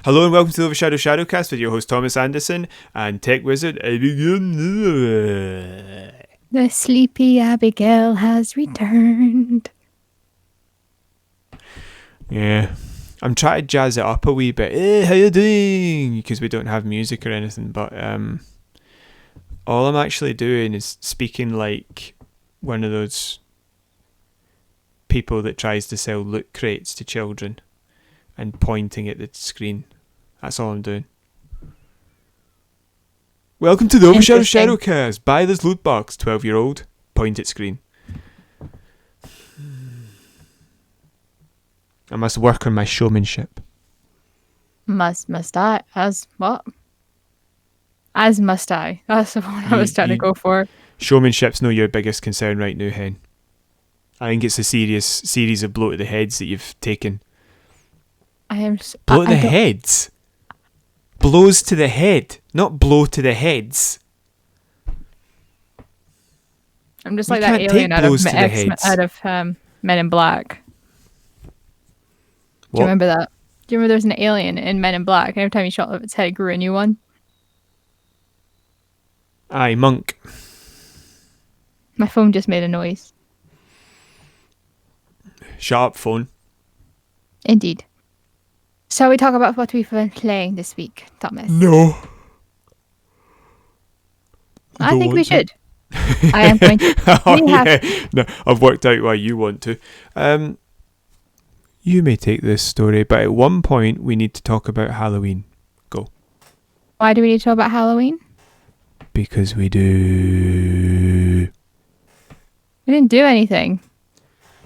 Hello and welcome to the OverShadow ShadowCast with your host Thomas Anderson and Tech Wizard Abigail. The sleepy Abigail has returned. Yeah, I'm trying to jazz it up a wee bit. Hey, how you doing? Because we don't have music or anything, but all I'm actually doing is speaking like one of those people that tries to sell loot crates to children and pointing at the screen. That's all I'm doing. Welcome to the OverShadow ShadowCast. Buy this loot box, 12-year-old. Point at screen. I must work on my showmanship. Must I? As what? As must I. That's the one I was trying to go for. Showmanship's not your biggest concern right now, hen. I think it's a serious series of blow to the heads that you've taken. Blow to the heads? Blows to the head, not blow to the heads. I'm just like that alien out of Men in Black. What? Do you remember that? Do you remember there's an alien in Men in Black and every time you shot off its head it grew a new one? Aye, Monk. My phone just made a noise. Shut up, phone. Indeed. Shall we talk about what we've been playing this week, Thomas? No. I think we should. I am going to. No, I've worked out why you want to. You may take this story, but at one point we need to talk about Halloween. Go. Why do we need to talk about Halloween? Because we do. We didn't do anything.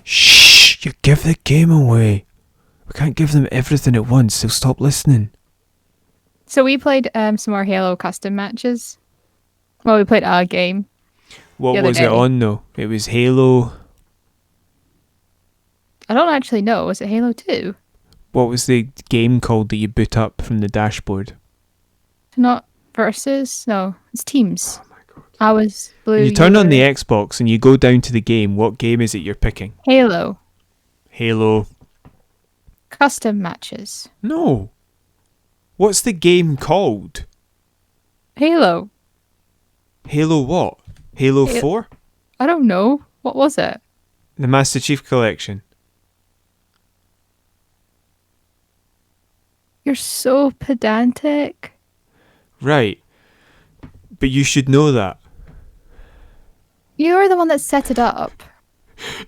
Shh! You give the game away. We can't give them everything at once. They'll stop listening. So we played some more Halo custom matches. Well, we played our game. What was it on though? It was Halo. I don't actually know. Was it Halo 2? What was the game called that you boot up from the dashboard? Not Versus? No, it's Teams. Oh my god. I was blue. When you turn on the Xbox and you go down to the game, what game is it you're picking? Halo. Halo. Custom matches. No. What's the game called? Halo. Halo what? Halo 4? I don't know. What was it? The Master Chief Collection. You're so pedantic. Right. But you should know that. You're the one that set it up.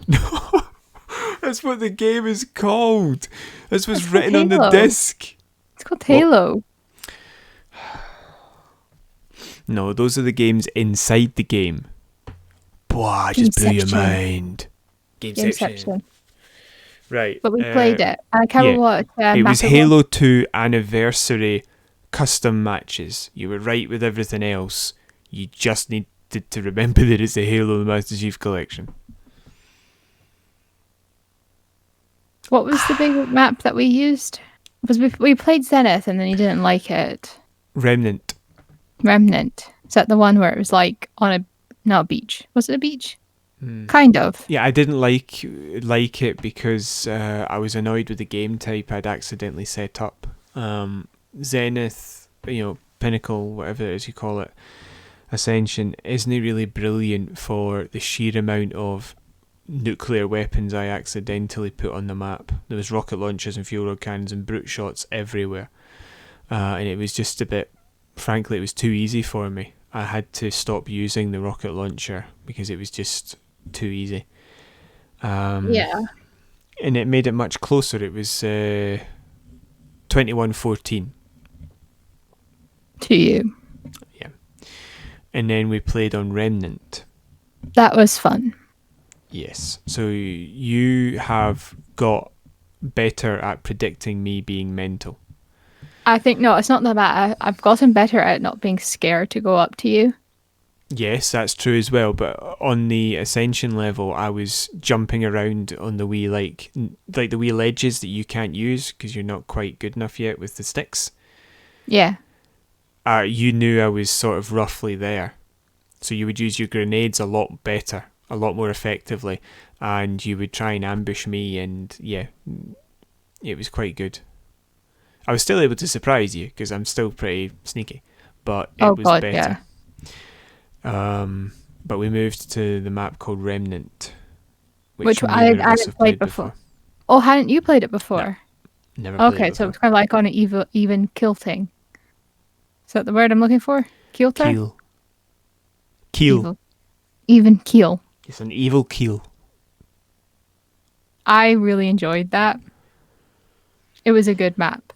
No. That's what the game is called. That's what's written on the disc. It's called Halo. No, those are the games inside the game. Boy, I just blew your mind. Gameception. Right. But we played it. I can't remember what. It was Halo 2 Anniversary custom matches. You were right with everything else. You just needed to remember that it's a Halo Master Chief Collection. What was the big map that we used? Was we played Zenith and then you didn't like it. Remnant. Is that the one where it was like on a beach? Was it a beach? Kind of. Yeah, I didn't like it because I was annoyed with the game type I'd accidentally set up. Zenith, Pinnacle, whatever it is you call it, Ascension, isn't really brilliant for the sheer amount of nuclear weapons I accidentally put on the map. There was rocket launchers and fuel rod cannons and brute shots everywhere. And it was just a bit, frankly, it was too easy for me. I had to stop using the rocket launcher because it was just too easy. Yeah. And it made it much closer. It was 21-14. To you. Yeah. And then we played on Remnant. That was fun. Yes. So you have got better at predicting me being mental. I think, no, it's not that bad. I've gotten better at not being scared to go up to you. Yes, that's true as well. But on the Ascension level, I was jumping around on the wee, like the wee ledges that you can't use because you're not quite good enough yet with the sticks. Yeah. You knew I was sort of roughly there. So you would use your grenades a lot better, a lot more effectively, and you would try and ambush me, and yeah, it was quite good. I was still able to surprise you because I'm still pretty sneaky, but Oh it was god, better. yeah. But we moved to the map called Remnant, Which I neither of us hadn't have played played before. before. Oh, hadn't you played it No, before? never played it Okay, so before. it's kind of like on an even kilting. Is that the word I'm looking for? Kilter? Keel. Keel. Evil. Even keel. It's an evil keel. I really enjoyed that. It was a good map.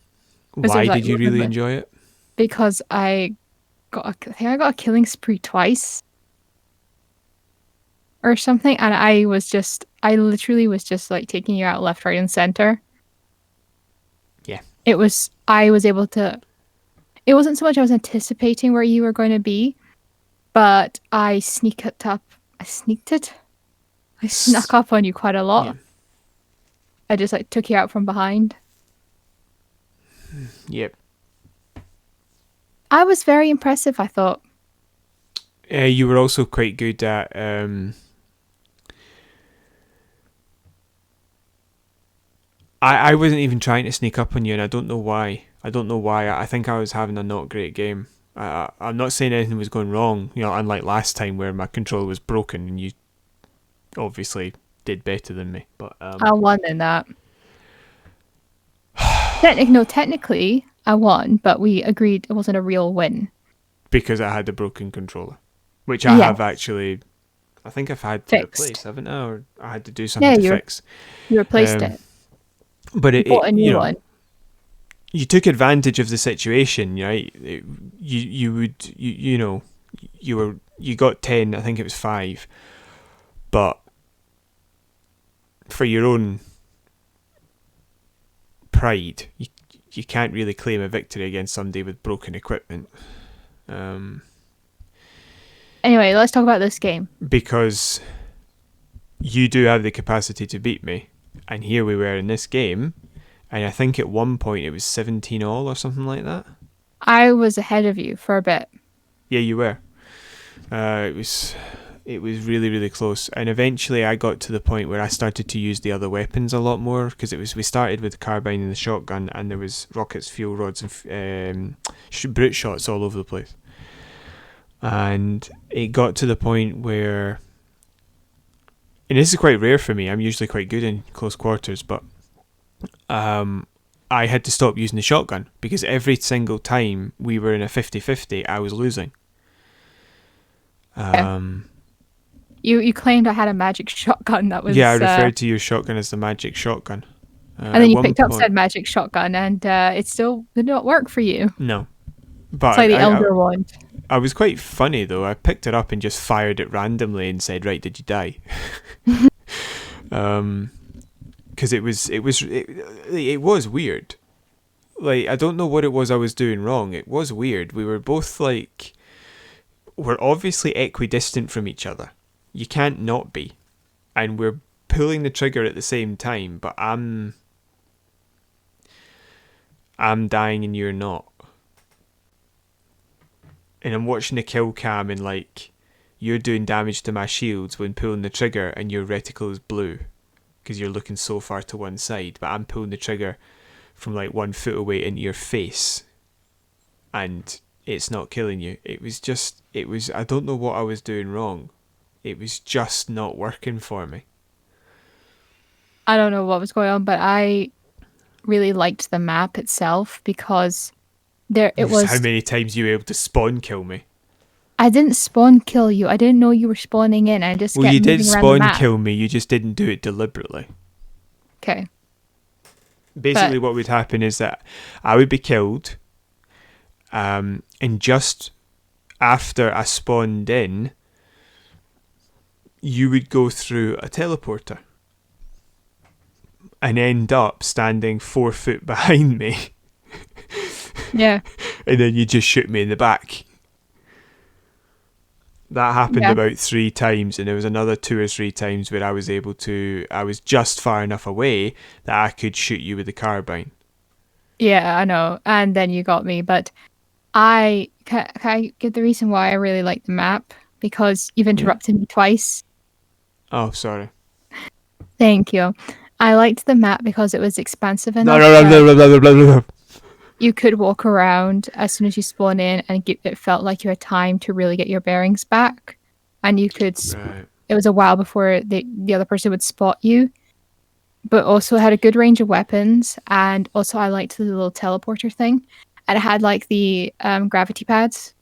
Why did you really enjoy it? Because I think I got a killing spree twice or something, and I literally was just like taking you out left, right, and center. Yeah. I was able to. It wasn't so much I was anticipating where you were going to be, but I sneaked up. I snuck up on you quite a lot. Yeah. I just like took you out from behind. Yep. I was very impressive, I thought. You were also quite good at I wasn't even trying to sneak up on you, and I don't know why. I think I was having a not great game. I'm not saying anything was going wrong, unlike last time where my controller was broken and you obviously did better than me. But I won in that. Technically, I won, but we agreed it wasn't a real win. Because I had a broken controller, which I have actually. I think I've had to replace, haven't I? Or I had to do something to fix. You replaced it. But you bought a new one. You took advantage of the situation, right? You got 10. I think it was 5, but for your own pride, you can't really claim a victory against somebody with broken equipment. Anyway, let's talk about this game. Because you do have the capacity to beat me, and here we were in this game, and I think at one point it was 17 all or something like that. I was ahead of you for a bit. Yeah, you were. It was really, really close, and eventually I got to the point where I started to use the other weapons a lot more, because we started with the carbine and the shotgun, and there was rockets, fuel rods, and brute shots all over the place. And it got to the point where, and this is quite rare for me, I'm usually quite good in close quarters, but I had to stop using the shotgun because every single time we were in a 50-50, I was losing. You claimed I had a magic shotgun that was... Yeah, I referred to your shotgun as the magic shotgun. And then you picked up said magic shotgun, and it still did not work for you. No. But it's like the Elder Wand. I was quite funny though. I picked it up and just fired it randomly and said, "Right, did you die?" Because it was weird. Like, I don't know what it was I was doing wrong. It was weird. We were both like, we're obviously equidistant from each other. You can't not be, and we're pulling the trigger at the same time. But I'm dying and you're not. And I'm watching the kill cam and like, you're doing damage to my shields when pulling the trigger and your reticle is blue because you're looking so far to one side, but I'm pulling the trigger from like 1 foot away into your face and it's not killing you. It was I don't know what I was doing wrong. It was just not working for me. I don't know what was going on, but I really liked the map itself because it was... How many times you were able to spawn kill me? I didn't spawn kill you. I didn't know you were spawning in. I just kept moving around the map. Well, you did spawn kill me. You just didn't do it deliberately. Okay. Basically, what would happen is that I would be killed, and just after I spawned in, you would go through a teleporter and end up standing 4 foot behind me. Yeah. And then you just shoot me in the back. That happened about 3 times, and there was another 2 or 3 times where I was just far enough away that I could shoot you with the carbine. Yeah, I know. And then you got me, but can I give the reason why I really like the map? Because you've interrupted me twice. Oh, sorry. Thank you. I liked the map because it was expansive enough. No. you could walk around as soon as you spawn in, and it felt like you had time to really get your bearings back. And you could. Right. It was a while before the other person would spot you, but also had a good range of weapons. And also, I liked the little teleporter thing, and it had like the gravity pads.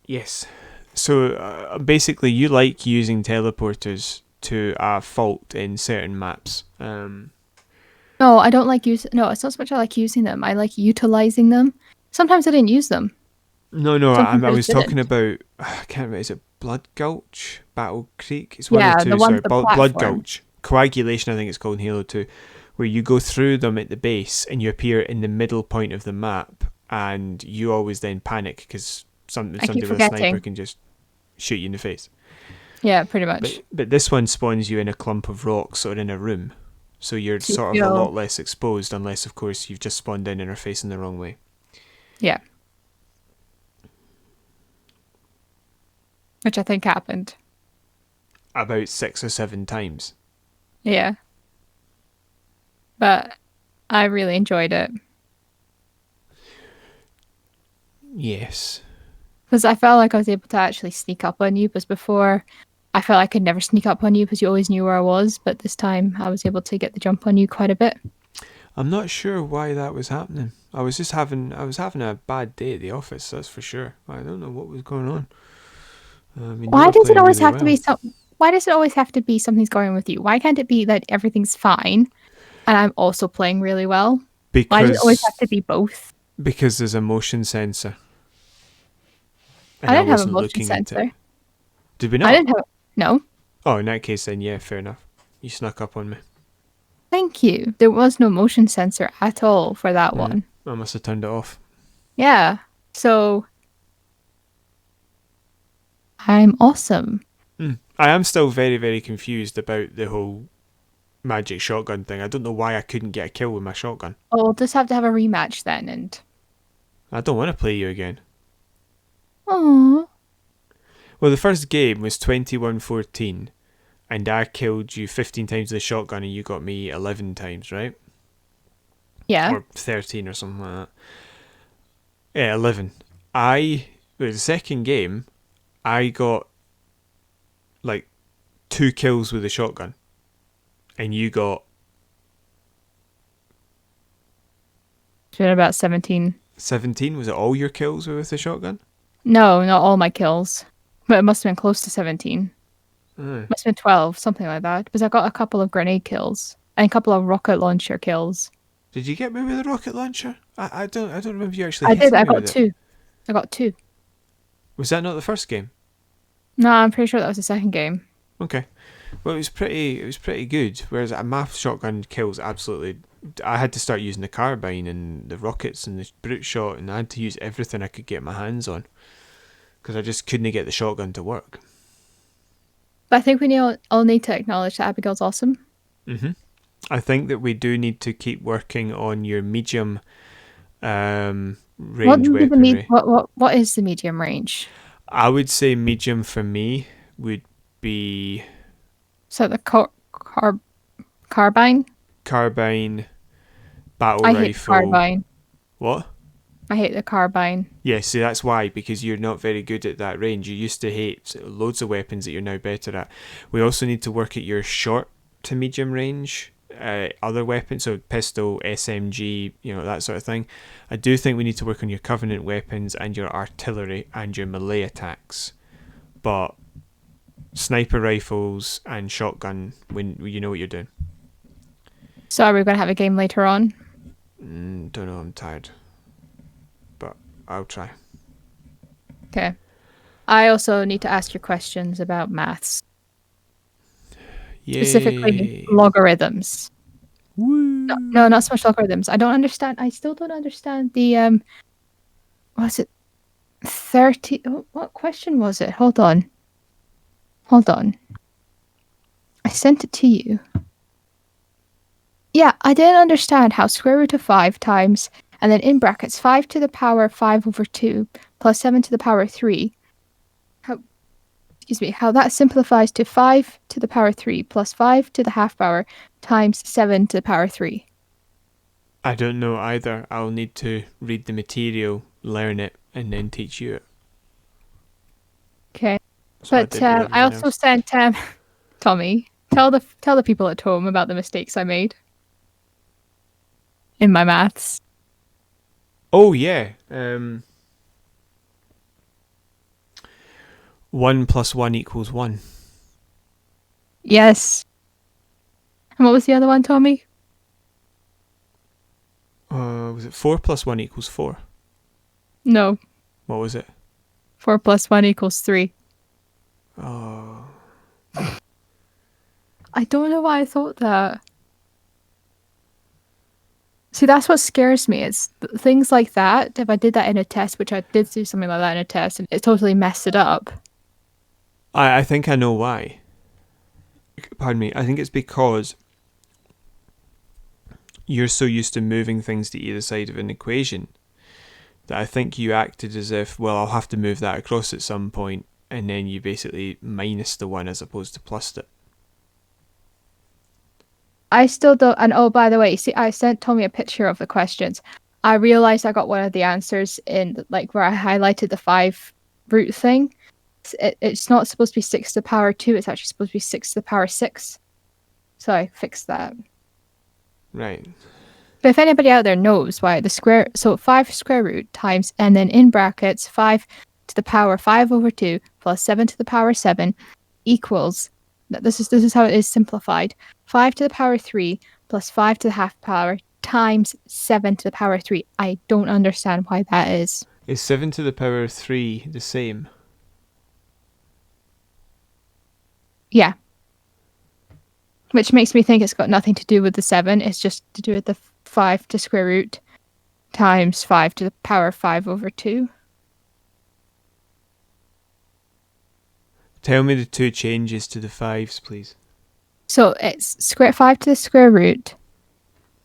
Yes. So basically, you like using teleporters to a fault in certain maps. No, I don't like using. No, it's not so much I like using them. I like utilizing them. Sometimes I didn't use them. No, Sometimes I I just was talking didn't. about. I can't remember. Is it Blood Gulch, Battle Creek? It's one of the Yeah, the two. one Sorry, with the Blood platform. Gulch. Coagulation, I think it's called in Halo 2, where you go through them at the base and you appear in the middle point of the map, and you always then panic because I keep somebody with a sniper forgetting. can just shoot you in the face. Yeah, pretty much. But this one spawns you in a clump of rocks or in a room, so you're So you sort of a feel, lot less exposed, unless of course you've just spawned in and are facing the wrong way. yeah, which I think happened. About 6 or 7 times. Yeah, but I really enjoyed it Yes. because I felt like I was able to actually sneak up on you. Because before, I felt I could never sneak up on you because you always knew where I was. But this time, I was able to get the jump on you quite a bit. I'm not sure why that was happening. I was having a bad day at the office, that's for sure. I don't know what was going on. I mean, you Why were does it playing always really have to be well. so? Why does it always have to be something's going with you? Why can't it be that everything's fine and I'm also playing really well? Why does it always have Because to be both? there's a motion sensor, I and I didn't have a wasn't motion looking at it. sensor. Did we I not? didn't have. No, Oh, in that case, then yeah, fair enough. You snuck up on me. thank you. There was no motion sensor at all for that Yeah, one. I must have turned it off. Yeah. So I'm awesome. I am still very, very confused about the whole magic shotgun thing. I don't know why I couldn't get a kill with my shotgun. Oh, we'll just have to have a rematch then. And I don't want to play you again. oh, Well, the first game was 21-14, and I killed you 15 times with a shotgun, and you got me 11 times, right? yeah. Or 13 or something like that. Yeah, 11. The second game, I got like 2 kills with a shotgun, and you got It's been about 17. 17. Was it all your kills were with the shotgun? No, not all my kills, but it must have been close to 17. Uh, Must have been 12, something like that. Because I got a couple of grenade kills and a couple of rocket launcher kills. did you get me with a rocket launcher? I don't remember you actually I did. hitting I me got with it. two. I got two. Was that not the first game? No, I'm pretty sure that was the second game. Okay. Well, it was pretty good. Whereas my shotgun kills absolutely. I had to start using the carbine and the rockets and the brute shot, and I had to use everything I could get my hands on because I just couldn't get the shotgun to work. But I think we all need to acknowledge that Abigail's awesome. I think that we do need to keep working on your medium What range would be the weaponry. what is the medium range? I would say medium for me would be So the carbine. carbine, battle I hate the rifle. carbine. What? I hate the carbine. Yeah, see, that's why, because you're not very good at that range. You used to hate loads of weapons that you're now better at. We also need to work at your short to medium range, other weapons, so pistol, SMG, that sort of thing. I do think we need to work on your Covenant weapons and your artillery and your melee attacks. But sniper rifles and shotgun, when you know what you're doing. So are we going to have a game later on? Don't know, I'm tired. But I'll try. Okay. I also need to ask you questions about maths, specifically Yay. logarithms. Woo. No, not so much logarithms. I don't understand. I still don't understand the was it 30? What question was it? Hold on. I sent it to you. Yeah, I didn't understand how square root of 5 times, and then in brackets, 5 to the power 5 over 2 plus 7 to the power 3. How that simplifies to 5 to the power 3 plus 5 to the half power times 7 to the power 3. I don't know either. I'll need to read the material, learn it, and then teach you it. Okay. So I But did with I everything also else. sent Tommy, tell the people at home about the mistakes I made in my maths. Oh yeah. 1 + 1 = 1. Yes. And what was the other one, Tommy? Was it 4 + 1 = 4? No. What was it? 4 + 1 = 3. Oh. I don't know why I thought that. See, that's what scares me. It's things like that. If I did that in a test, which I did do something like that in a test, and it totally messed it up. I think I know why. Pardon me. I think it's because you're so used to moving things to either side of an equation that I think you acted as if, well, I'll have to move that across at some point, and then you basically minus the one as opposed to plus it. I still don't. And oh, by the way, see, I sent Tommy a picture of the questions. I realized I got one of the answers in like where I highlighted the 5 root thing. It's not supposed to be 6 to the power 2. It's actually supposed to be 6 to the power 6. So I fixed that. Right. But if anybody out there knows why the square, so 5 square root times, and then in brackets, 5 to the power 5/2 plus 7 to the power 7 equals, this is how it is simplified, 5 to the power 3 plus 5 to the half power times 7 to the power 3. I don't understand why that is. Is 7 to the power 3 the same? Yeah. Which makes me think it's got nothing to do with the 7. It's just to do with the 5 to square root times 5 to the power 5/2. Tell me the 2 changes to the 5s, please. So it's 5 to the square root.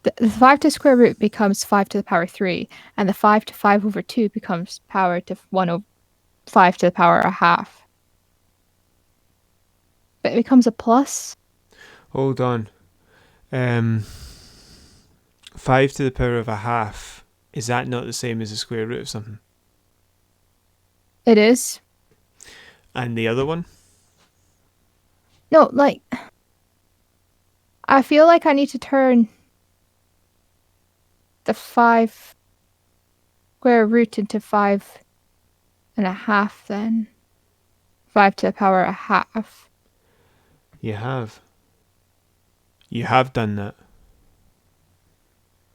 The 5 to the square root becomes 5 to the power 3, and the 5 to 5/2 becomes power to 5 to the power a half. But it becomes a plus. Hold on. 5 to the power of a half. Is that not the same as the square root of something? It is. And the other one? No, like, I feel like I need to turn the 5 square root into 5.5 then. 5 to the power a half. You have. You have done that.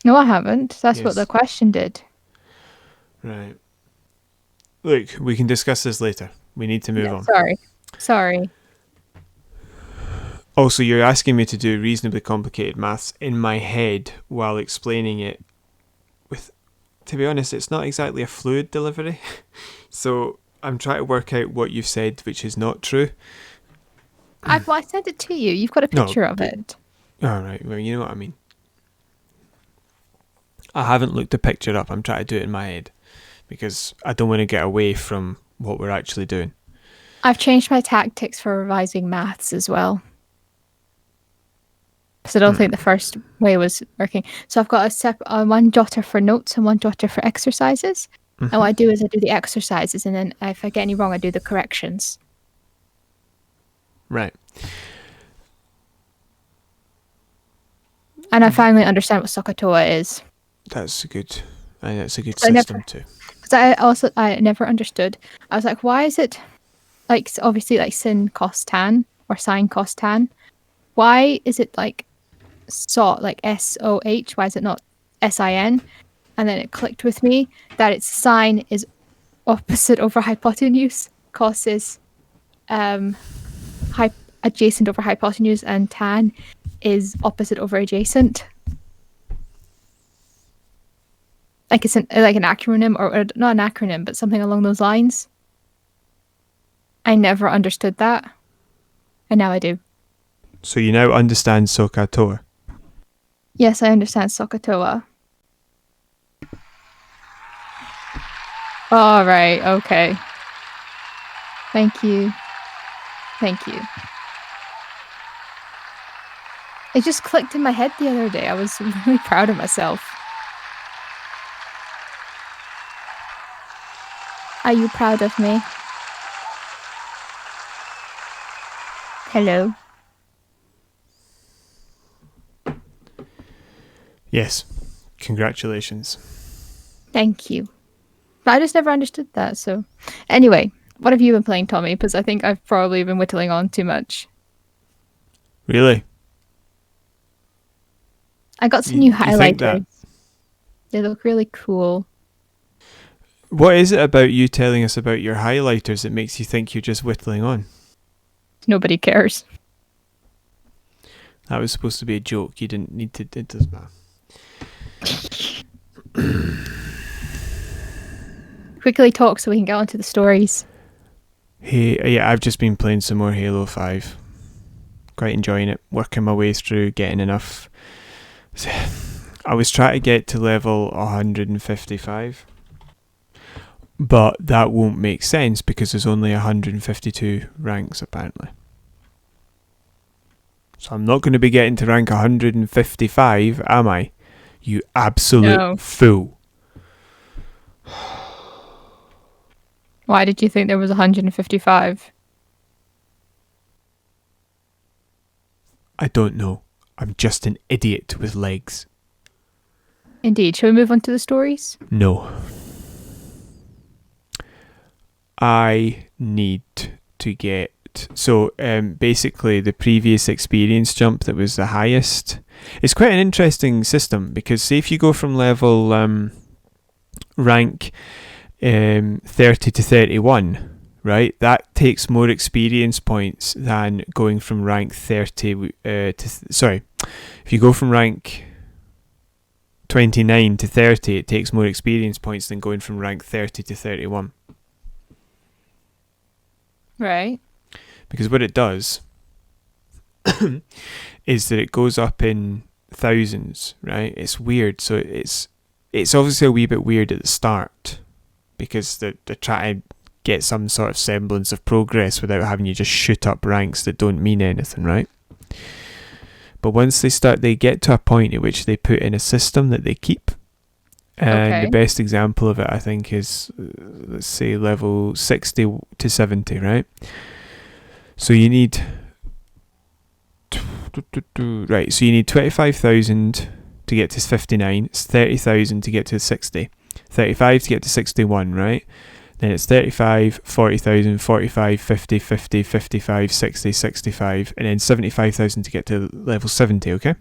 No, I haven't. That's what Yes. the question did. Right. Look, we can discuss this later. We need to move on. Sorry. Also, you're asking me to do reasonably complicated maths in my head while explaining it with, to be honest, it's not exactly a fluid delivery. So I'm trying to work out what you've said, which is not true. I sent it to you. You've got a picture of it. All right. Well, you know what I mean. I haven't looked the picture up. I'm trying to do it in my head because I don't want to get away from what we're actually doing. I've changed my tactics for revising maths as well. Because I don't think the first way was working. So I've got one jotter for notes and one jotter for exercises. And what I do is I do the exercises, and then if I get any wrong, I do the corrections. Right. And I finally understand what SOHCAHTOA is. That's a good I system too. Because I never understood. I was like, why is it like obviously like sin cos tan or sine cos tan? Why is it like like SOH? Why is it not SIN? And then it clicked with me that its sine is opposite over hypotenuse, cos is adjacent over hypotenuse, and tan is opposite over adjacent. Like it's like an acronym, or not an acronym, but something along those lines. I never understood that, and now I do. So you now understand SOHCAHTOA? Yes, I understand SOHCAHTOA. All right, okay. Thank you. It just clicked in my head the other day. I was really proud of myself. Are you proud of me? Hello. Yes. Congratulations. Thank you. But I just never understood that, so... Anyway, what have you been playing, Tommy? Because I think I've probably been whittling on too much. Really? I got some You new think that? highlighters. They look really cool. What is it about you telling us about your highlighters that makes you think you're just whittling on? Nobody cares. That was supposed to be a joke. You didn't need to. It doesn't matter. Quickly talk so we can get on to the stories. Hey, yeah, I've just been playing some more Halo 5. Quite enjoying it. Working my way through, getting enough. I was trying to get to level 155. But that won't make sense because there's only 152 ranks apparently. So I'm not going to be getting to rank 155, am I? You absolute fool. Why did you think there was 155? I don't know. I'm just an idiot with legs. Indeed. Shall we move on to the stories? No. I need to get... So basically the previous experience jump that was the highest... It's quite an interesting system because say if you go from level rank 30 to 31, right? That takes more experience points than going from rank 30 sorry. If you go from rank 29 to 30, it takes more experience points than going from rank 30 to 31. Right. Because what it does is that it goes up in thousands, right? It's weird. So it's obviously a wee bit weird at the start because they're trying to get some sort of semblance of progress without having you just shoot up ranks that don't mean anything, right? But once they get to a point at which they put in a system that they keep. And the best example of it, I think, is, let's say, level 60 to 70, right? So you need... Right, so you need 25,000 to get to 59. It's 30,000 to get to 60. 35 to get to 61, right? Then it's 35, 40,000, 45, 50, 50, 55, 60, 65, and then 75,000 to get to level 70, okay?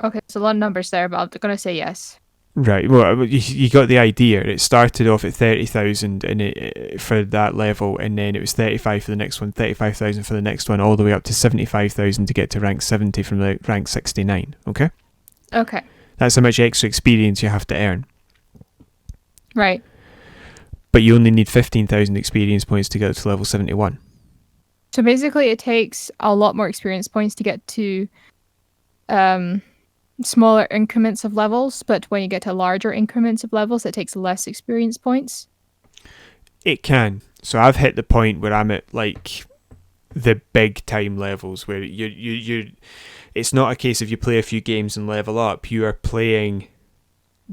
Okay, there's a lot of numbers there, but I'm going to say yes. Right, well, you got the idea. It started off at 30,000 for that level, and then it was 35 for the next one, 35,000 for the next one, all the way up to 75,000 to get to rank 70 from rank 69, okay? Okay. That's how much extra experience you have to earn. Right. But you only need 15,000 experience points to get to level 71. So basically it takes a lot more experience points to get to smaller increments of levels, but when you get to larger increments of levels, it takes less experience points. It can. So I've hit the point where I'm at like the big time levels where you it's not a case of you play a few games and level up. You are playing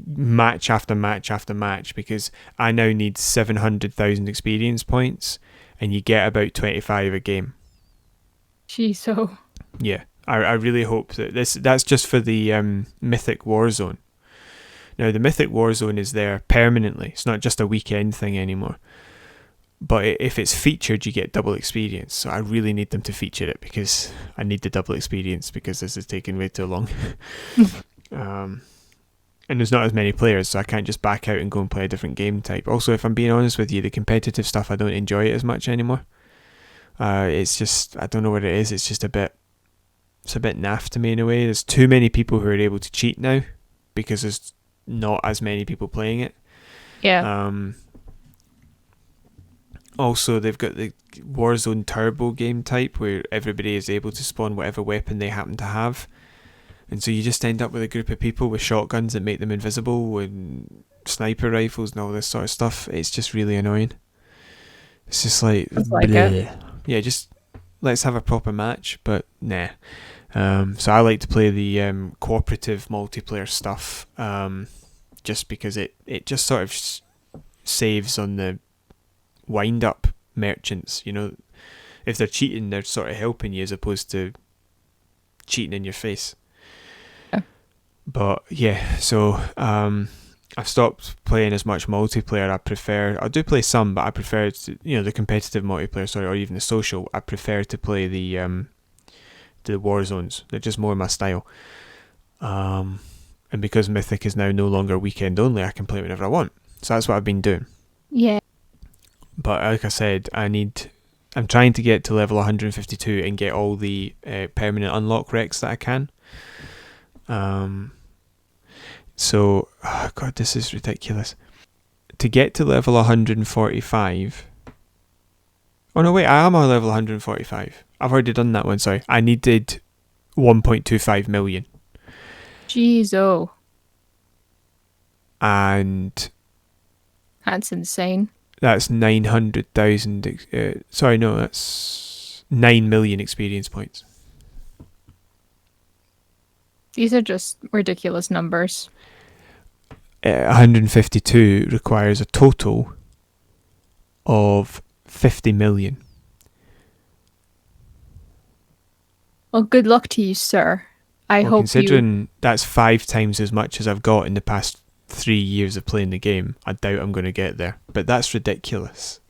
match after match after match because I now need 700,000 experience points and you get about 25 a game. Gee, so... Yeah. I really hope that that's just for the Mythic Warzone. Now, the Mythic Warzone is there permanently. It's not just a weekend thing anymore. But if it's featured, you get double experience. So I really need them to feature it because I need the double experience because this is taking way too long. And there's not as many players, so I can't just back out and go and play a different game type. Also, if I'm being honest with you, the competitive stuff, I don't enjoy it as much anymore. It's just, I don't know what it is. It's just a bit naff to me in a way. There's too many people who are able to cheat now because there's not as many people playing it. Yeah. Also, they've got the Warzone Turbo game type where everybody is able to spawn whatever weapon they happen to have. And so you just end up with a group of people with shotguns that make them invisible and sniper rifles and all this sort of stuff. It's just really annoying. It's just like... Yeah, just let's have a proper match, but nah. So I like to play the cooperative multiplayer stuff just because it just sort of saves on the wind-up merchants. You know, if they're cheating, they're sort of helping you as opposed to cheating in your face. Yeah. But yeah, so I've stopped playing as much multiplayer. I do play some, but I prefer to, the competitive multiplayer, sorry, or even the social. I prefer to play the war zones. They're just more my style. And because Mythic is now no longer weekend only, I can play whenever I want. So that's what I've been doing. Yeah. But like I said, I'm trying to get to level 152 and get all the permanent unlock recs that I can. So, oh God, this is ridiculous. To get to level 145... Oh no, wait, I am on level 145. I've already done that one, sorry. I needed 1.25 million. Jeez, oh. And... That's insane. That's 900,000... sorry, no, that's 9 million experience points. These are just ridiculous numbers. 152 requires a total of 50 million. Well, good luck to you, sir. I hope considering that's 5 times as much as I've got in the past 3 years of playing the game, I doubt I'm going to get there. But that's ridiculous.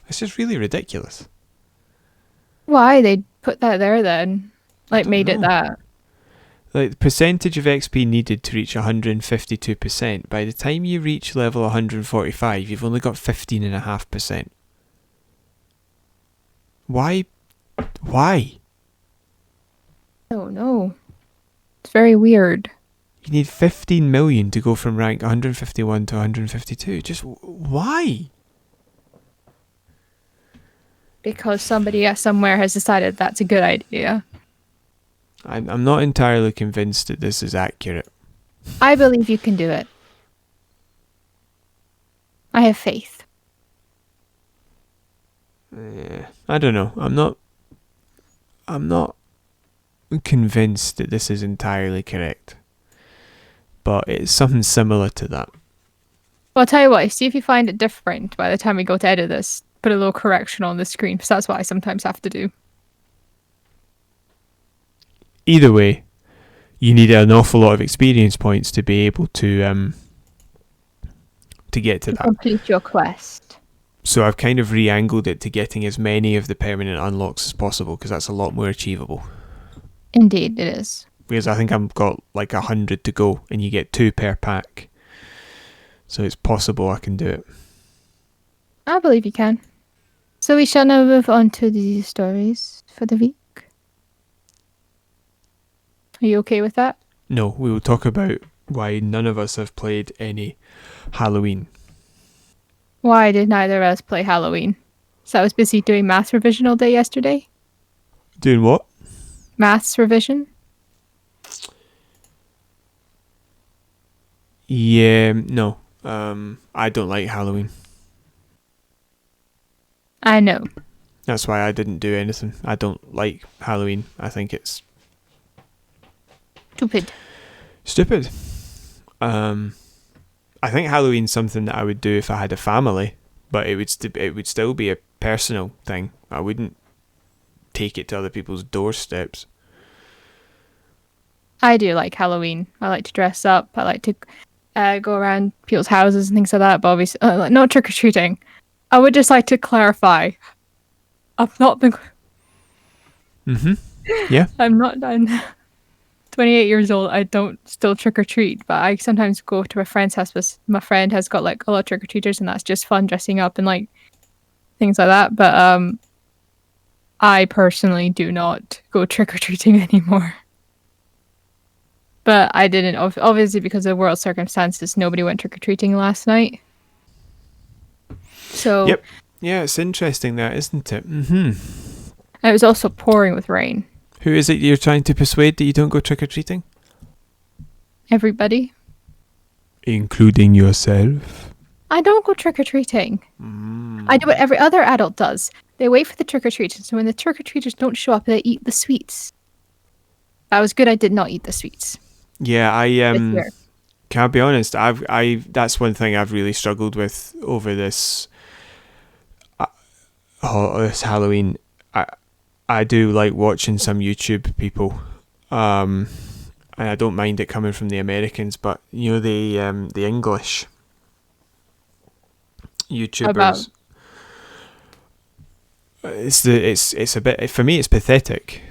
It's just really ridiculous. Why they put that there then? Like, made it that. Like, the percentage of XP needed to reach 152%. By the time you reach level 145, you've only got 15.5%. Why? Why? Oh no. It's very weird. You need 15 million to go from rank 151 to 152. Just why? Because somebody somewhere has decided that's a good idea. I'm not entirely convinced that this is accurate. I believe you can do it. I have faith. I don't know. I'm not convinced that this is entirely correct. But it's something similar to that. Well, I'll tell you what, see if you find it different by the time we go to edit this. Put a little correction on the screen, because that's what I sometimes have to do. Either way, you need an awful lot of experience points to be able to get to that. Complete your quest. So I've kind of re-angled it to getting as many of the permanent unlocks as possible, because that's a lot more achievable. Indeed, it is. Because I think I've got like 100 to go, and you get 2 per pack. So it's possible I can do it. I believe you can. So we shall now move on to the stories for the week. Are you okay with that? No, we will talk about why none of us have played any Halloween. Why did neither of us play Halloween? So I was busy doing maths revision all day yesterday. Doing what? Maths revision. Yeah, no. I don't like Halloween. I know. That's why I didn't do anything. I don't like Halloween. I think it's stupid. I think Halloween's something that I would do if I had a family, but it would still be a personal thing. I wouldn't take it to other people's doorsteps. I do like Halloween. I like to dress up. I like to go around people's houses and things like that, but obviously not trick-or-treating. I would just like to clarify. I've not been... Yeah. I'm 28 years old. I don't still trick-or-treat, but I sometimes go to a friend's house because my friend has got like a lot of trick-or-treaters, and that's just fun, dressing up and like things like that. But I personally do not go trick-or-treating anymore. But I didn't, obviously because of world circumstances, nobody went trick-or-treating last night. So... Yep. Yeah, it's interesting that, isn't it? And it was also pouring with rain. Who is it you're trying to persuade that you don't go trick-or-treating? Everybody. Including yourself? I don't go trick-or-treating. I do what every other adult does. They wait for the trick-or-treaters, so when the trick-or-treaters don't show up, they eat the sweets. That was good, I did not eat the sweets. Yeah, I can I be honest? That's one thing I've really struggled with over this this Halloween. I do like watching some YouTube people, and I don't mind it coming from the Americans, but the English About YouTubers. It's a bit, for me, it's pathetic.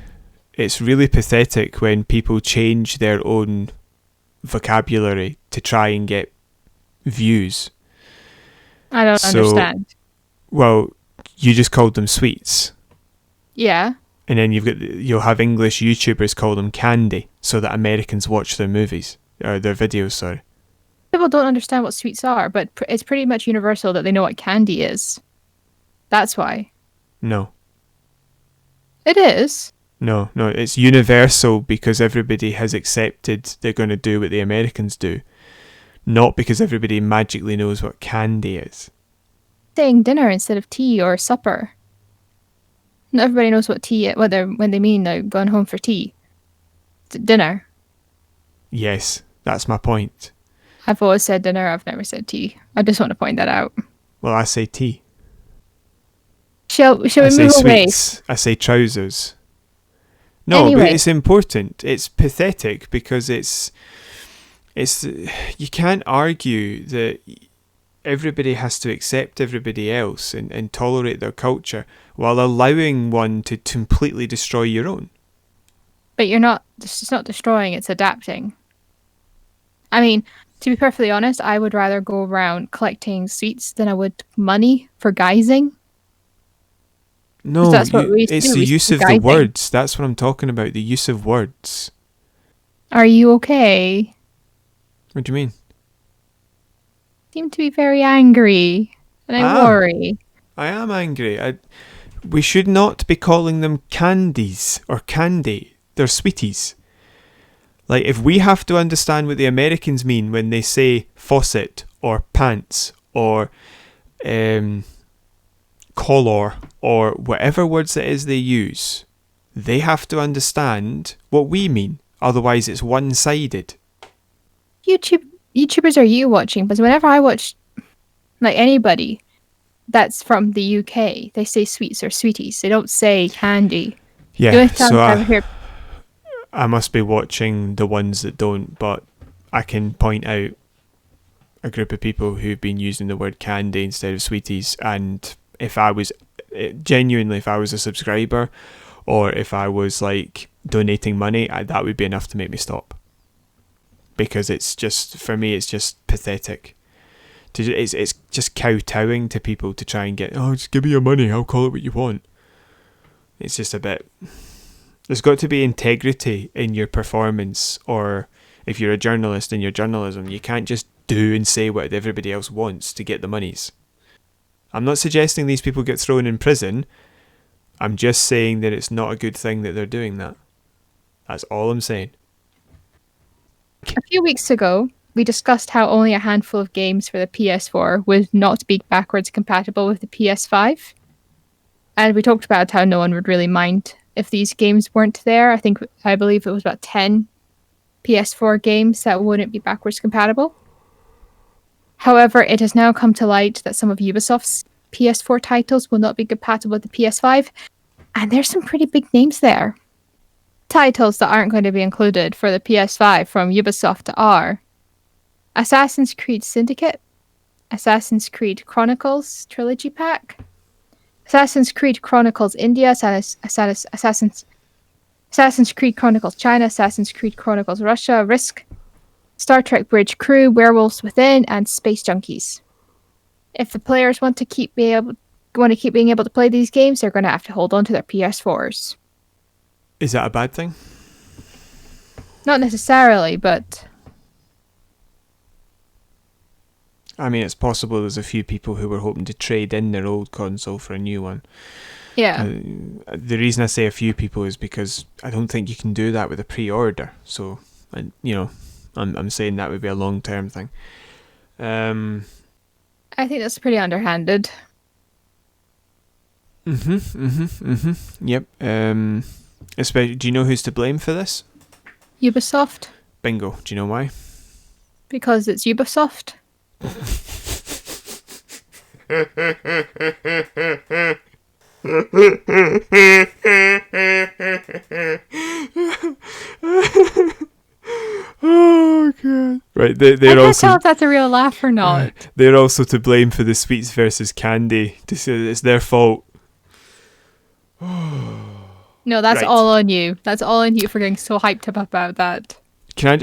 It's really pathetic when people change their own vocabulary to try and get views. I don't So, understand. well, you just called them sweets, Yeah. and then you'll have English YouTubers call them candy, so that Americans watch their movies or their videos. Sorry. People don't understand what sweets are, but it's pretty much universal that they know what candy is. That's why. No, It is. no, it's universal because everybody has accepted they're going to do what the Americans do, not because everybody magically knows what candy is. Saying dinner instead of tea or supper. Not everybody knows what tea is, when they mean they're going home for tea. It's dinner. Yes, that's my point. I've always said dinner, I've never said tea. I just want to point that out. Well, I say tea. Shall we I say move away? sweets. I say trousers. No, but Anyway. it's important. It's pathetic because it's you can't argue that everybody has to accept everybody else and tolerate their culture while allowing one to completely destroy your own. But it's not destroying, it's adapting. I mean, to be perfectly honest, I would rather go around collecting sweets than I would money for guising. No, That's what we used to it's do. the We used use to of do the guising. words. That's what I'm talking about. The use of words. Are you okay? What do you mean? Seem to be very angry, and I worry. I am angry. We should not be calling them candies or candy. They're sweeties. Like, if we have to understand what the Americans mean when they say faucet or pants or collar or whatever words it is they use, they have to what we mean. Otherwise, it's one-sided. YouTubers are you watching? Because whenever I watch, like, anybody that's from the UK, they say sweets or sweeties. They don't say candy. The Yeah, only time so I ever hear I must be watching the ones that don't, but I can point out a group of people who've been using the word candy instead of sweeties, and if I was a subscriber or if I was like donating money, that would be enough to make me stop, because it's just, for me, it's just pathetic. It's just kowtowing to people to try and get, just give me your money, I'll call it what you want. It's just a bit, there's got to be integrity in your performance, or if you're a journalist in your journalism, you can't just do and say what everybody else wants to get the monies. I'm not suggesting these people get thrown in prison. I'm just saying that it's not a good thing that they're doing that. That's all I'm saying. a few weeks ago, we discussed how only a handful of games for the PS4 would not be backwards compatible with the PS5. And we talked about how no one would really mind if these games weren't there. I believe it was about 10 PS4 games that wouldn't be backwards compatible. However, it has now come to light that some of Ubisoft's PS4 titles will not be compatible with the PS5, and there's some pretty big names there. Titles that aren't going to be included for the PS5 from Ubisoft are Assassin's Creed Syndicate, Assassin's Creed Chronicles Trilogy Pack, Assassin's Creed Chronicles India, Assassin's Creed Chronicles China, Assassin's Creed Chronicles Russia, Risk, Star Trek Bridge Crew, Werewolves Within, and Space Junkies. If the players want to keep being able to play these games, they're going to have to hold on to their PS4s. Is that a bad thing? Not necessarily, but I mean, it's possible there's a few people who were hoping to trade in their old console for a new one. yeah. The reason I say a few people is because I don't think you can do that with a pre-order. So, I'm saying that would be a long-term thing. I think that's pretty underhanded. Yep. Especially, do you know who's to blame for this? Ubisoft? Bingo. Do you know why? because it's Ubisoft. Oh god! Right, I they're can't also tell if that's a real laugh or not. they're also to blame for the sweets versus candy. To say that it's their fault. No, that's Right. all on you. That's all on you for getting so hyped up about that. Can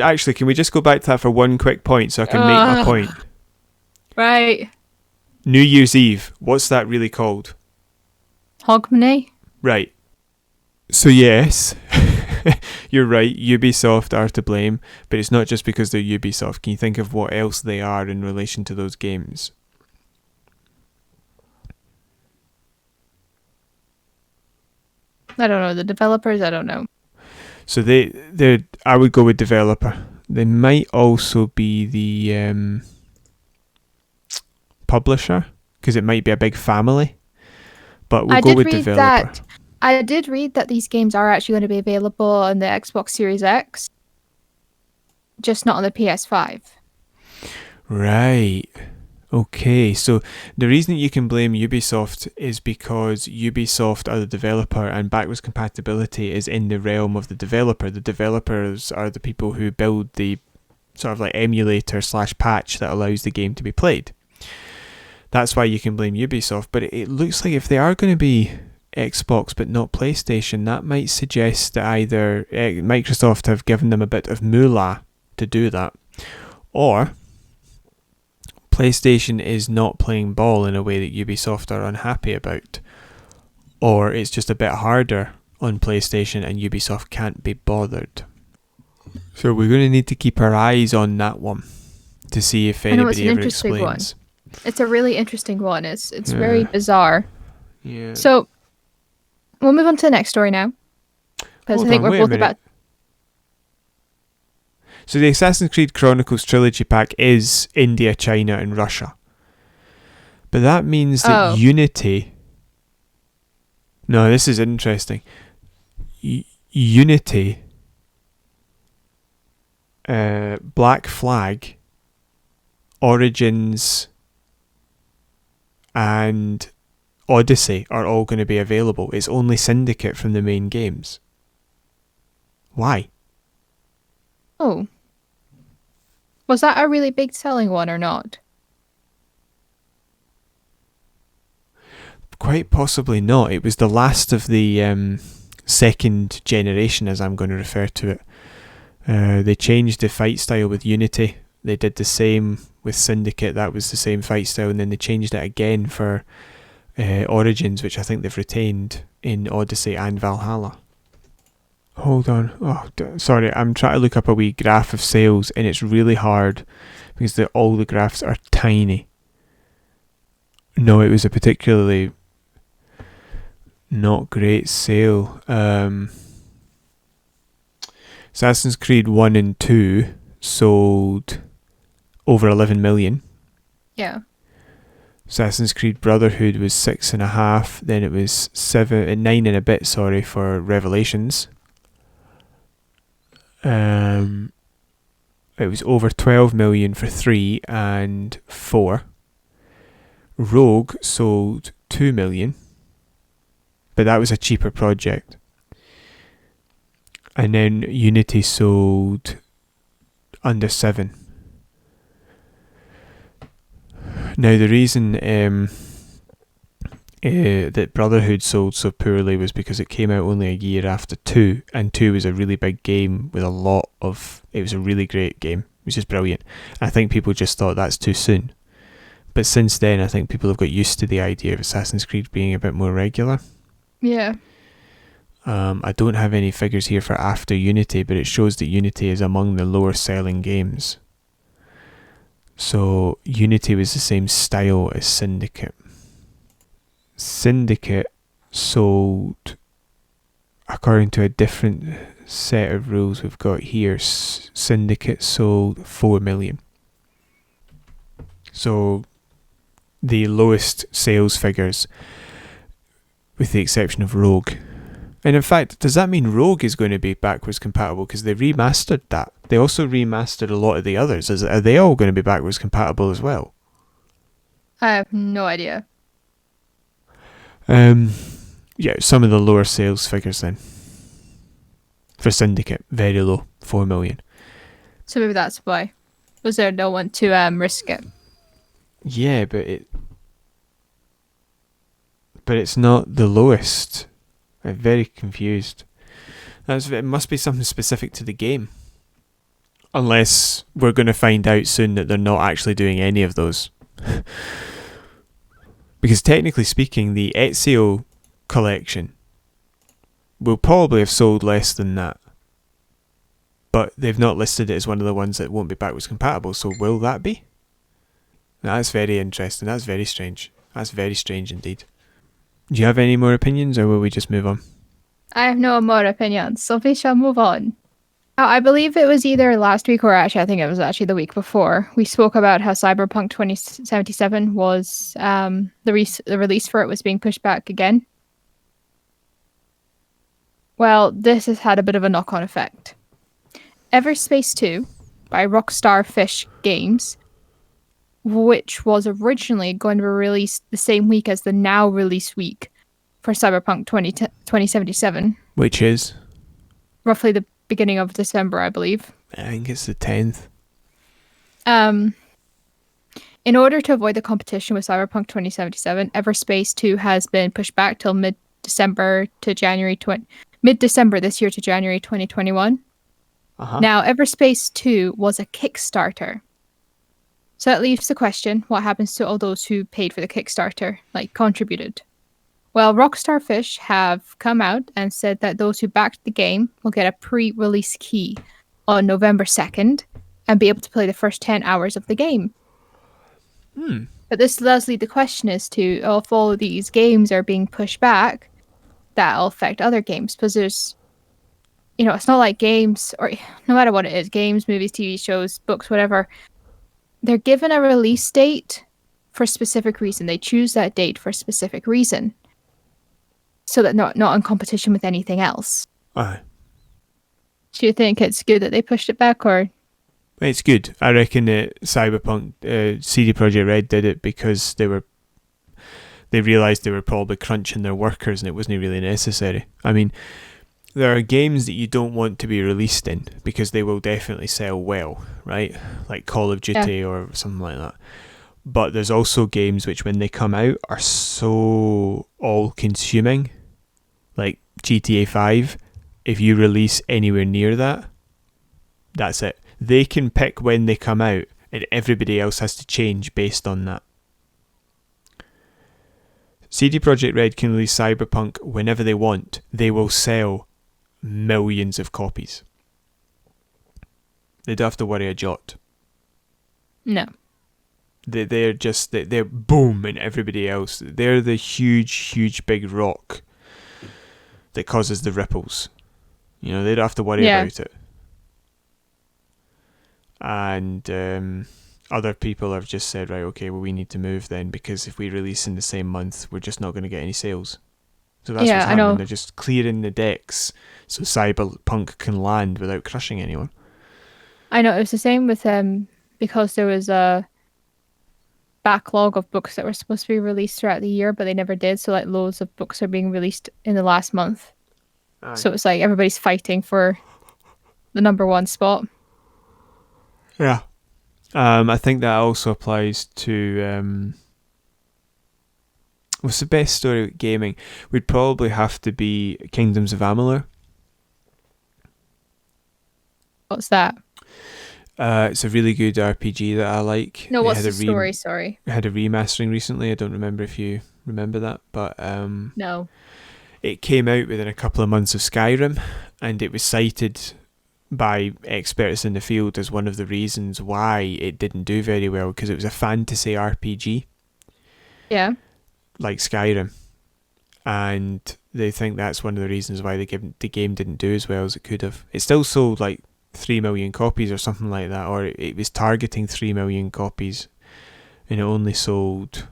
we just go back to that for one quick point so I can make my point? Right. New Year's Eve. What's that really called? Hogmanay? Right. So yes, you're right. Ubisoft are to blame, but it's not just because they're Ubisoft. Can you think of what else they are in relation to those games? I don't know. The developers? I don't know. So I would go with developer. They might also be the publisher, because it might be a big family. But we'll go with developer. I did read that these games are actually going to be available on the Xbox Series X, just not on the PS5. Right. Okay, so the reason that you can blame Ubisoft is because Ubisoft are the developer and backwards compatibility is in the realm of the developer. The developers are the people who build the sort of like emulator / patch that allows the game to be played. That's why you can blame Ubisoft, but it looks like if they are going to be Xbox but not PlayStation, that might suggest that either Microsoft have given them a bit of moolah to do that, or PlayStation is not playing ball in a way that Ubisoft are unhappy about, or it's just a bit harder on PlayStation and Ubisoft can't be bothered. So we're going to need to keep our eyes on that one to see if anybody ever explains. It's a really interesting one. It's very bizarre. Yeah. So we'll move on to the next story now, because I think we're both about. So the Assassin's Creed Chronicles Trilogy Pack is India, China, and Russia. But that means that Unity... No, this is interesting. Unity, Black Flag, Origins, and Odyssey are all going to be available. It's only Syndicate from the main games. Why? Oh. Was that a really big selling one or not? Quite possibly not. It was the last of the second generation, as I'm going to refer to it. They changed the fight style with Unity. They did the same with Syndicate. That was the same fight style, and then they changed it again for Origins, which I think they've retained in Odyssey and Valhalla. Hold on. Oh, sorry. I'm trying to look up a wee graph of sales, and it's really hard because all the graphs are tiny. No, it was a particularly not great sale. Assassin's Creed 1 and 2 sold over 11 million. Yeah. Assassin's Creed Brotherhood was 6.5. Then it was 9 and a bit. Sorry, for Revelations. It was over 12 million for 3 and 4. Rogue sold 2 million, but that was a cheaper project. And then Unity sold under 7. Now the reason that Brotherhood sold so poorly was because it came out only a year after 2, and 2 was a really big game with it was a really great game. It was just brilliant. I think people just thought that's too soon. But since then, I think people have got used to the idea of Assassin's Creed being a bit more regular. Yeah. I don't have any figures here for after Unity, but it shows that Unity is among the lower selling games. So Unity was the same style as Syndicate. Syndicate sold, according to a different set of rules we've got here, Syndicate sold 4 million. So the lowest sales figures, with the exception of Rogue, And in fact, does that mean Rogue is going to be backwards compatible? Because they remastered that. They also remastered a lot of the others. Are they all going to be backwards compatible as well? I have no idea. Yeah, some of the lower sales figures then. For Syndicate, very low, 4 million. So maybe that's why. Was there no one to risk it? Yeah, but it's not the lowest. I'm very confused. It must be something specific to the game. Unless we're going to find out soon that they're not actually doing any of those. Because technically speaking, the Ezio collection will probably have sold less than that. But they've not listed it as one of the ones that won't be backwards compatible, so will that be? That's very interesting. That's very strange. That's very strange indeed. Do you have any more opinions, or will we just move on? I have no more opinions, so we shall move on. I believe it was either last week or actually I think it was actually the week before. We spoke about how CyberPunk 2077 was the release for it was being pushed back again. Well, this has had a bit of a knock-on effect. Everspace 2 by Rockstar Fish Games, which was originally going to be released the same week as the now release week for Cyberpunk 2077. Which is? Roughly the beginning of December, I believe. I think it's the 10th. In order to avoid the competition with Cyberpunk 2077, Everspace 2 has been pushed back till mid-December this year to January 2021. Now, Everspace 2 was a Kickstarter. So that leaves the question, what happens to all those who paid for the Kickstarter, like contributed? Well, Rockstar Fish have come out and said that those who backed the game will get a pre-release key on November 2nd and be able to play the first 10 hours of the game. But this does lead the question as to if all of these games are being pushed back, that'll affect other games. Because there's, it's not like games, or no matter what it is, games, movies, TV shows, books, whatever, they're given a release date for a specific reason. They choose that date for a specific reason. So that not in competition with anything else. Aye. Do you think it's good that they pushed it back, or? It's good. I reckon that CyberPunk, CD Projekt Red did it because they realised they were probably crunching their workers and it wasn't really necessary. I mean, there are games that you don't want to be released in because they will definitely sell well, right? Like Call of Duty or something like that. But there's also games which when they come out are so all-consuming. Like GTA 5, if you release anywhere near that, that's it. They can pick when they come out and everybody else has to change based on that. CD Projekt Red can release Cyberpunk whenever they want. They will sell millions of copies. They don't have to worry a jot. No. They're boom, and everybody else. They're the huge big rock that causes the ripples. They don't have to worry about it. And other people have just said, right, okay, well, we need to move then, because if we release in the same month, we're just not going to get any sales. So that's what's happening. They're just clearing the decks so Cyberpunk can land without crushing anyone. I know, it was the same with because there was a backlog of books that were supposed to be released throughout the year, but they never did. So like loads of books are being released in the last month. Aye. So it's like everybody's fighting for the number one spot. Yeah. I think that also applies to what's the best story with gaming? Would probably have to be Kingdoms of Amalur. What's that? It's a really good RPG that I like. No, what's the story? Sorry. It had a remastering recently. I don't remember if you remember that, but no. It came out within a couple of months of Skyrim, and it was cited by experts in the field as one of the reasons why it didn't do very well, because it was a fantasy RPG. Yeah. Like Skyrim. And they think that's one of the reasons why the game didn't do as well as it could have. It still sold like 3 million copies or something like that, or it was targeting 3 million copies and it only sold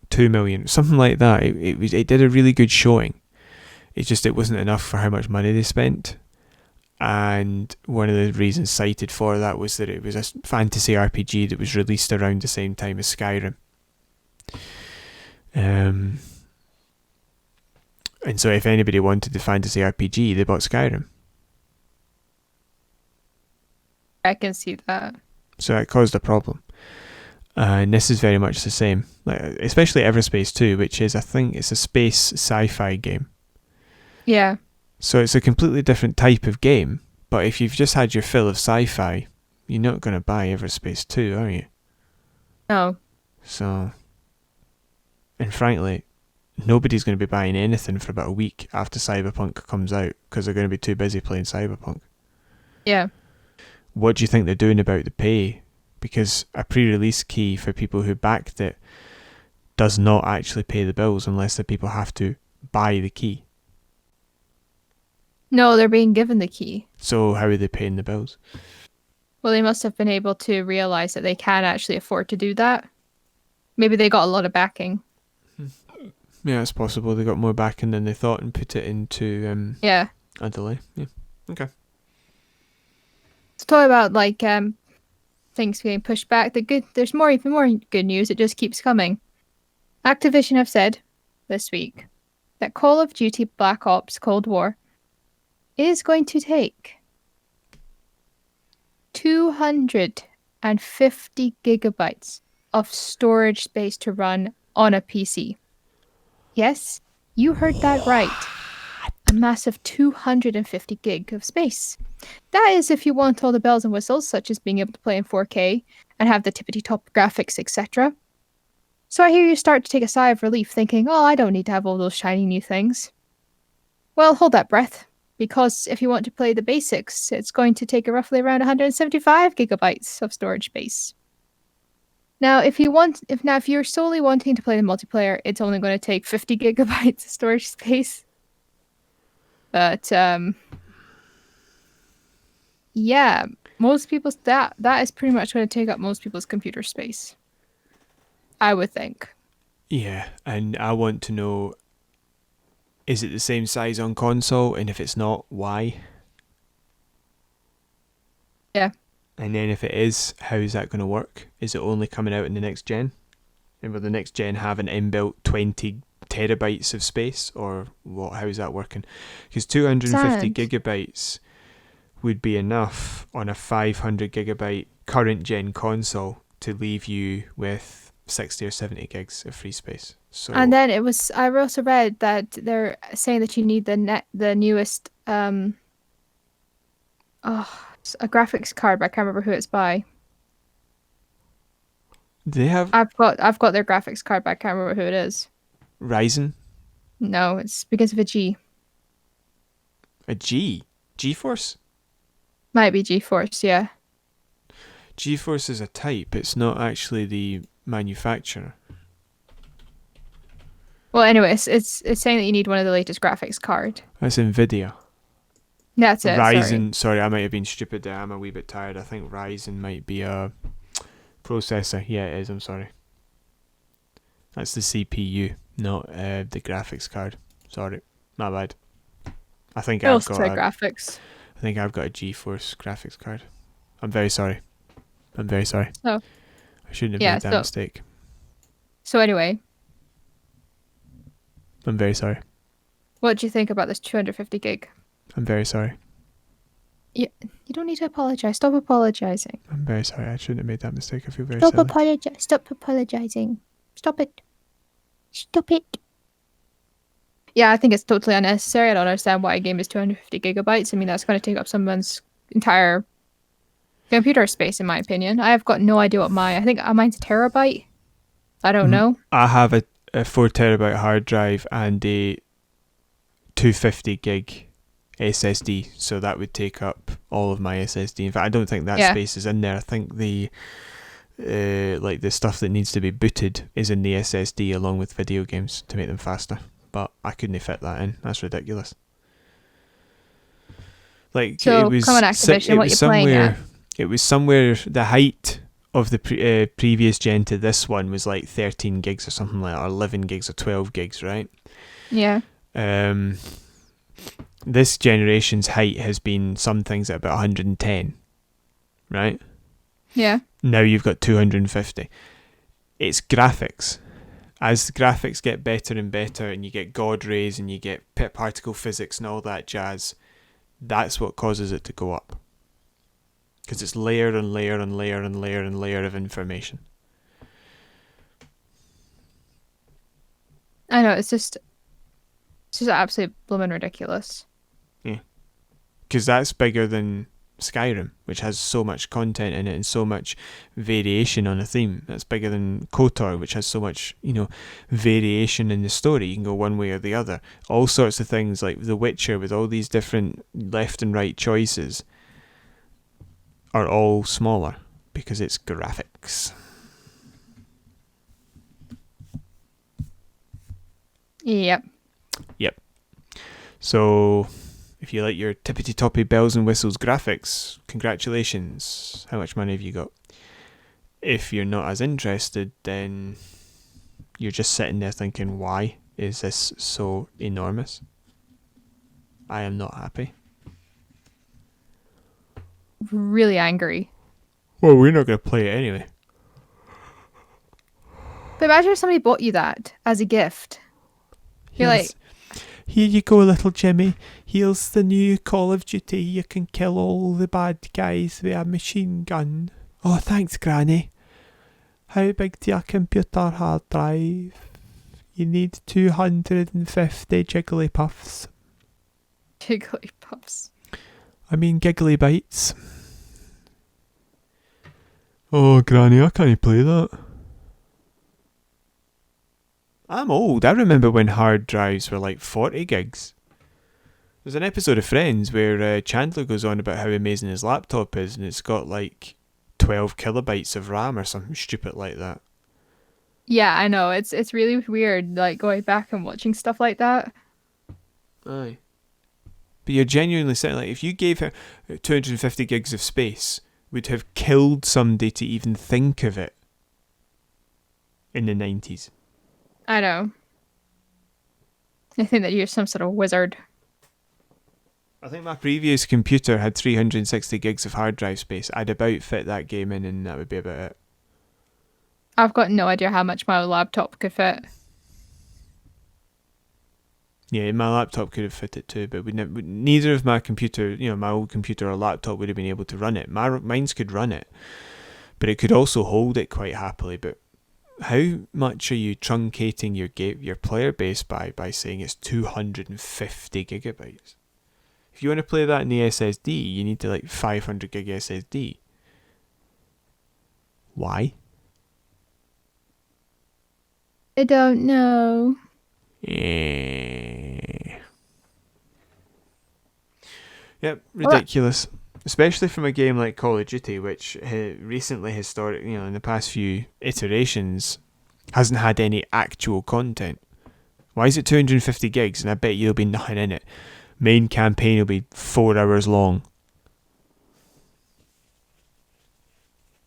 2 million, something like that. It did a really good showing. It's just it wasn't enough for how much money they spent. And one of the reasons cited for that was that it was a fantasy RPG that was released around the same time as Skyrim. And so if anybody wanted the fantasy RPG, they bought Skyrim. I can see that. So it caused a problem. And this is very much the same. Like, especially Everspace 2, which is, I think, it's a space sci-fi game. Yeah. So it's a completely different type of game, but if you've just had your fill of sci-fi, you're not going to buy Everspace 2, are you? No. So, and frankly, nobody's going to be buying anything for about a week after CyberPunk comes out because they're going to be too busy playing CyberPunk. Yeah. What do you think they're doing about the pay? Because a pre-release key for people who backed it does not actually pay the bills unless the people have to buy the key. No, they're being given the key. So how are they paying the bills? Well, they must have been able to realize that they can actually afford to do that. Maybe they got a lot of backing. Yeah, it's possible they got more backing than they thought and put it into Yeah. a delay. Yeah. Okay. Let's talk about like things being pushed back. There's even more good news. It just keeps coming. Activision have said this week that Call of Duty Black Ops Cold War is going to take 250 gigabytes of storage space to run on a PC. Yes, you heard that right. A massive 250 gig of space. That is if you want all the bells and whistles, such as being able to play in 4K and have the tippity-top graphics, etc. So I hear you start to take a sigh of relief, thinking, oh, I don't need to have all those shiny new things. Well, hold that breath, because if you want to play the basics, it's going to take roughly around 175 gigabytes of storage space. Now, if you're solely wanting to play the multiplayer, it's only going to take 50 gigabytes of storage space. But yeah, most people's that is pretty much going to take up most people's computer space, I would think. Yeah, and I want to know, is it the same size on console? And if it's not, why? Yeah. And then if it is, how is that going to work? Is it only coming out in the next gen? And will the next gen have an inbuilt 20 terabytes of space? Or what? How is that working? Because 250 gigabytes would be enough on a 500 gigabyte current gen console to leave you with 60 or 70 gigs of free space. So, and then I also read that they're saying that you need the newest a graphics card, but I can't remember who it's by. They have. I've got their graphics card, but I can't remember who it is. Ryzen. No, it's because of a G. A G. GeForce. Might be GeForce, yeah. GeForce is a type. It's not actually the manufacturer. Well, anyways, it's saying that you need one of the latest graphics card. That's Nvidia. That's it. Ryzen. Sorry, I might have been stupid there. I'm a wee bit tired. I think Ryzen might be a processor. Yeah, it is. I'm sorry. That's the CPU, not the graphics card. Sorry, my bad. I think I've got graphics. I think I've got a GeForce graphics card. I'm very sorry. Oh. I shouldn't have made that mistake. So anyway. I'm very sorry. What do you think about this 250 gig? I'm very sorry. You don't need to apologize. Stop apologizing. I'm very sorry. I shouldn't have made that mistake. I feel very silly. Stop apologizing. Stop it. Yeah, I think it's totally unnecessary. I don't understand why a game is 250 gigabytes. I mean, that's going to take up someone's entire computer space, in my opinion. I've got no idea what I think mine's a terabyte. I don't know. I have a 4 terabyte hard drive and a 250 gig SSD, so that would take up all of my SSD. In fact, I don't think that space is in there. I think the like the stuff that needs to be booted is in the SSD along with video games to make them faster. But I couldn't fit that in. That's ridiculous. Like, so it was, come on, Activision, what you playing at? It was somewhere the height of the previous gen to this one was like 13 gigs or something like that, or 11 gigs or 12 gigs, right? Yeah. this generation's height has been some things at about 110, right? Yeah. Now you've got 250. It's graphics. As the graphics get better and better, and you get God rays and you get particle physics and all that jazz, that's what causes it to go up. Because it's layer and layer and layer and layer and layer of information. I know, it's just absolutely blooming ridiculous. Yeah. Because that's bigger than Skyrim, which has so much content in it and so much variation on a theme. That's bigger than KOTOR, which has so much, variation in the story. You can go one way or the other. All sorts of things like The Witcher with all these different left and right choices are all smaller because it's graphics. Yep. So, if you like your tippity-toppy bells and whistles graphics, congratulations. How much money have you got? If you're not as interested, then you're just sitting there thinking, why is this so enormous? I am not happy. Really angry. Well, we're not going to play it anyway. But imagine if somebody bought you that as a gift. You're like, here you go, little Jimmy. Here's the new Call of Duty. You can kill all the bad guys with a machine gun. Oh, thanks, Granny. How big's your computer hard drive? You need 250 Jigglypuffs. Jigglypuffs. I mean giggly bites. Oh, Granny, I can't play that. I'm old. I remember when hard drives were like 40 gigs. There's an episode of Friends where Chandler goes on about how amazing his laptop is, and it's got like 12 kilobytes of RAM or something stupid like that. Yeah, I know. It's really weird, like going back and watching stuff like that. Aye. But you're genuinely saying, like, if you gave her 250 gigs of space, would have killed somebody to even think of it in the 90s. I know. I think that you're some sort of wizard. I think my previous computer had 360 gigs of hard drive space. I'd about fit that game in, and that would be about it. I've got no idea how much my laptop could fit. Yeah, my laptop could have fit it too, but neither of my computer, my old computer or laptop would have been able to run it. Mine's could run it, but it could also hold it quite happily. But how much are you truncating your player base by saying it's 250 gigabytes? If you want to play that in the SSD, you need to like 500 gig SSD. Why? I don't know. Yep, ridiculous. Especially from a game like Call of Duty, which recently, in the past few iterations, hasn't had any actual content. Why is it 250 gigs? And I bet you'll be nothing in it. Main campaign will be 4 hours long.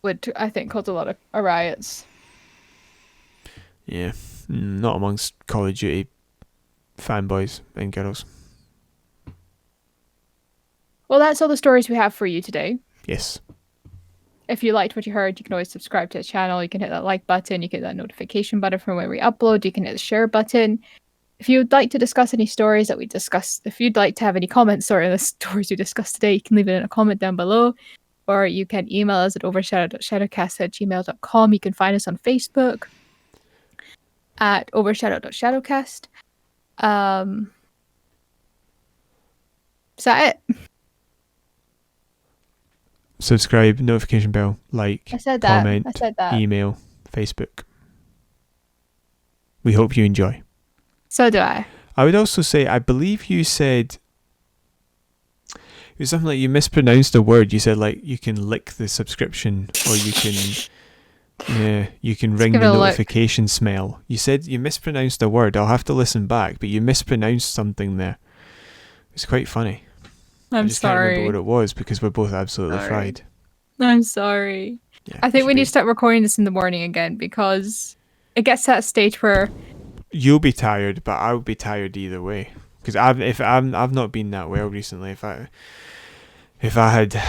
Would, I think, cause a lot of riots. Yeah, not amongst Call of Duty fanboys and girls. Well, that's all the stories we have for you today. Yes. If you liked what you heard, you can always subscribe to the channel. You can hit that like button. You can hit that notification button from when we upload. You can hit the share button. If you'd like to discuss any stories that we discussed, if you'd like to have any comments on the stories we discussed today, you can leave it in a comment down below. Or you can email us at overshadow.shadowcast@gmail.com. You can find us on Facebook at overshadow.shadowcast. Is that it? Subscribe, notification bell, like, comment, email, Facebook. We hope you enjoy. So do I. I would also say, I believe you said, it was something like you mispronounced a word. You said like you can lick the subscription, or you can ring the notification smell. You said you mispronounced a word. I'll have to listen back, but you mispronounced something there. It's quite funny. I'm sorry. I just can't remember what it was because we're both absolutely fried. I'm sorry. Yeah, I think we need to start recording this in the morning again because it gets to that stage where you'll be tired, but I'll be tired either way. Because I've not been that well recently. If I had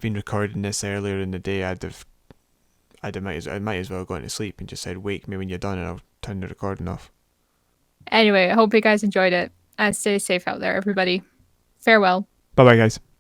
been recording this earlier in the day, I might as well have gone to sleep and just said, "Wake me when you're done," and I'll turn the recording off. Anyway, I hope you guys enjoyed it. And stay safe out there, everybody. Farewell. Bye bye, guys.